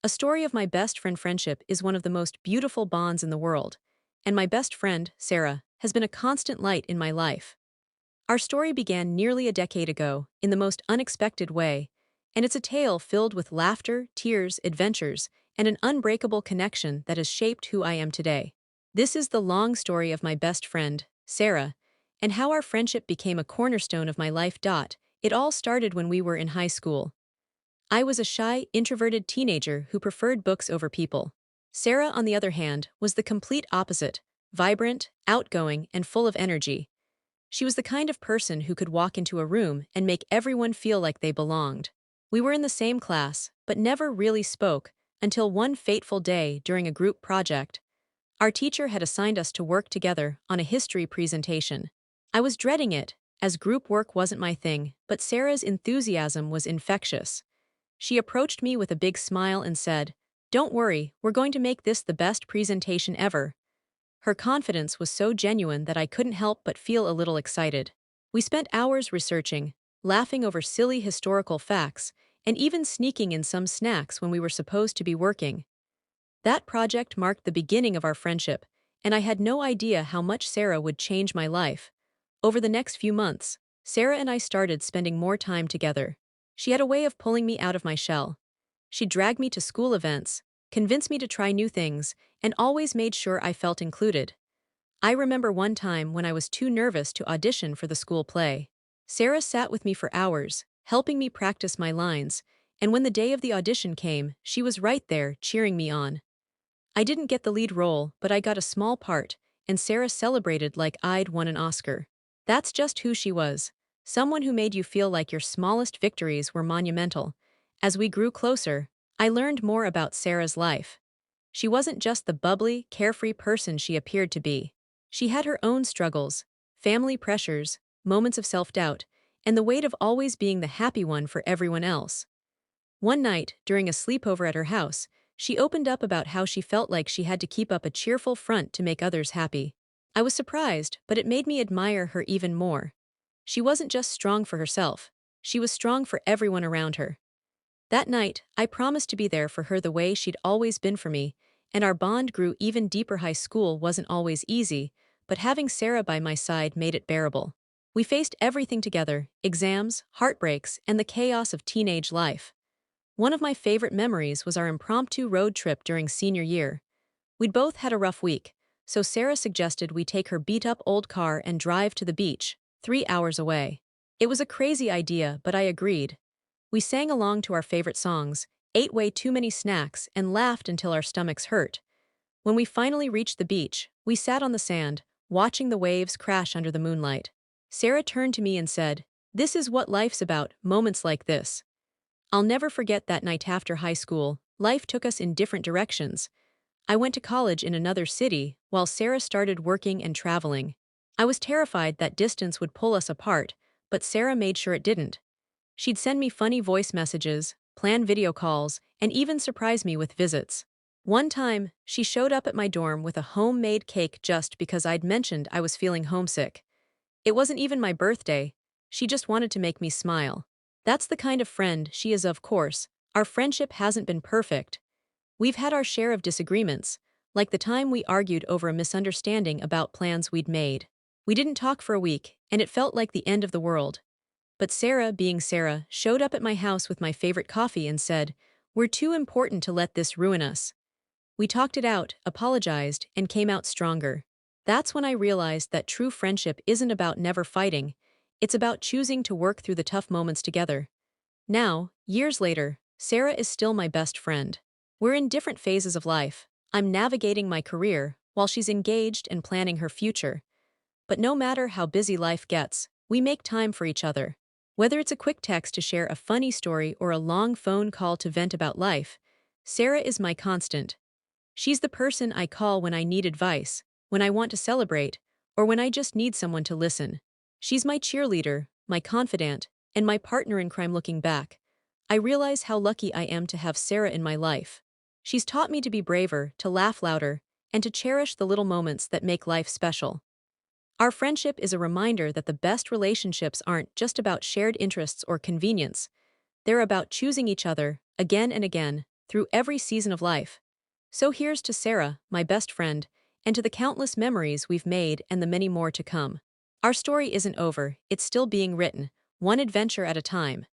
A story of my best friend friendship is one of the most beautiful bonds in the world, and my best friend, Sarah, has been a constant light in my life. Our story began nearly a decade ago, in the most unexpected way, and it's a tale filled with laughter, tears, adventures, and an unbreakable connection that has shaped who I am today. This is the long story of my best friend, Sarah, and how our friendship became a cornerstone of my life. It all started when we were in high school. I was a shy, introverted teenager who preferred books over people. Sarah, on the other hand, was the complete opposite, vibrant, outgoing, and full of energy. She was the kind of person who could walk into a room and make everyone feel like they belonged. We were in the same class, but never really spoke, until one fateful day during a group project. Our teacher had assigned us to work together on a history presentation. I was dreading it, as group work wasn't my thing, but Sarah's enthusiasm was infectious. She approached me with a big smile and said, "Don't worry, we're going to make this the best presentation ever." Her confidence was so genuine that I couldn't help but feel a little excited. We spent hours researching, laughing over silly historical facts, and even sneaking in some snacks when we were supposed to be working. That project marked the beginning of our friendship, and I had no idea how much Sarah would change my life. Over the next few months, Sarah and I started spending more time together. She had a way of pulling me out of my shell. She dragged me to school events, convinced me to try new things, and always made sure I felt included. I remember one time when I was too nervous to audition for the school play. Sarah sat with me for hours, helping me practice my lines, and when the day of the audition came, she was right there, cheering me on. I didn't get the lead role, but I got a small part, and Sarah celebrated like I'd won an Oscar. That's just who she was. Someone who made you feel like your smallest victories were monumental. As we grew closer, I learned more about Sarah's life. She wasn't just the bubbly, carefree person she appeared to be. She had her own struggles, family pressures, moments of self-doubt, and the weight of always being the happy one for everyone else. One night, during a sleepover at her house, she opened up about how she felt like she had to keep up a cheerful front to make others happy. I was surprised, but it made me admire her even more. She wasn't just strong for herself, she was strong for everyone around her. That night, I promised to be there for her the way she'd always been for me, and our bond grew even deeper. High school wasn't always easy, but having Sarah by my side made it bearable. We faced everything together: exams, heartbreaks, and the chaos of teenage life. One of my favorite memories was our impromptu road trip during senior year. We'd both had a rough week, so Sarah suggested we take her beat-up old car and drive to the beach, 3 hours away. It was a crazy idea, but I agreed. We sang along to our favorite songs, ate way too many snacks, and laughed until our stomachs hurt. When we finally reached the beach, we sat on the sand, watching the waves crash under the moonlight. Sarah turned to me and said, "This is what life's about, moments like this." I'll never forget that night. After high school, life took us in different directions. I went to college in another city, while Sarah started working and traveling. I was terrified that distance would pull us apart, but Sarah made sure it didn't. She'd send me funny voice messages, plan video calls, and even surprise me with visits. One time, she showed up at my dorm with a homemade cake just because I'd mentioned I was feeling homesick. It wasn't even my birthday. She just wanted to make me smile. That's the kind of friend she is. Of course, our friendship hasn't been perfect. We've had our share of disagreements, like the time we argued over a misunderstanding about plans we'd made. We didn't talk for a week, and it felt like the end of the world. But Sarah, being Sarah, showed up at my house with my favorite coffee and said, "We're too important to let this ruin us." We talked it out, apologized, and came out stronger. That's when I realized that true friendship isn't about never fighting, it's about choosing to work through the tough moments together. Now, years later, Sarah is still my best friend. We're in different phases of life. I'm navigating my career, while she's engaged and planning her future. But no matter how busy life gets, we make time for each other. Whether it's a quick text to share a funny story or a long phone call to vent about life, Sarah is my constant. She's the person I call when I need advice, when I want to celebrate, or when I just need someone to listen. She's my cheerleader, my confidant, and my partner in crime. Looking back, I realize how lucky I am to have Sarah in my life. She's taught me to be braver, to laugh louder, and to cherish the little moments that make life special. Our friendship is a reminder that the best relationships aren't just about shared interests or convenience. They're about choosing each other, again and again, through every season of life. So here's to Sarah, my best friend, and to the countless memories we've made and the many more to come. Our story isn't over, it's still being written, one adventure at a time.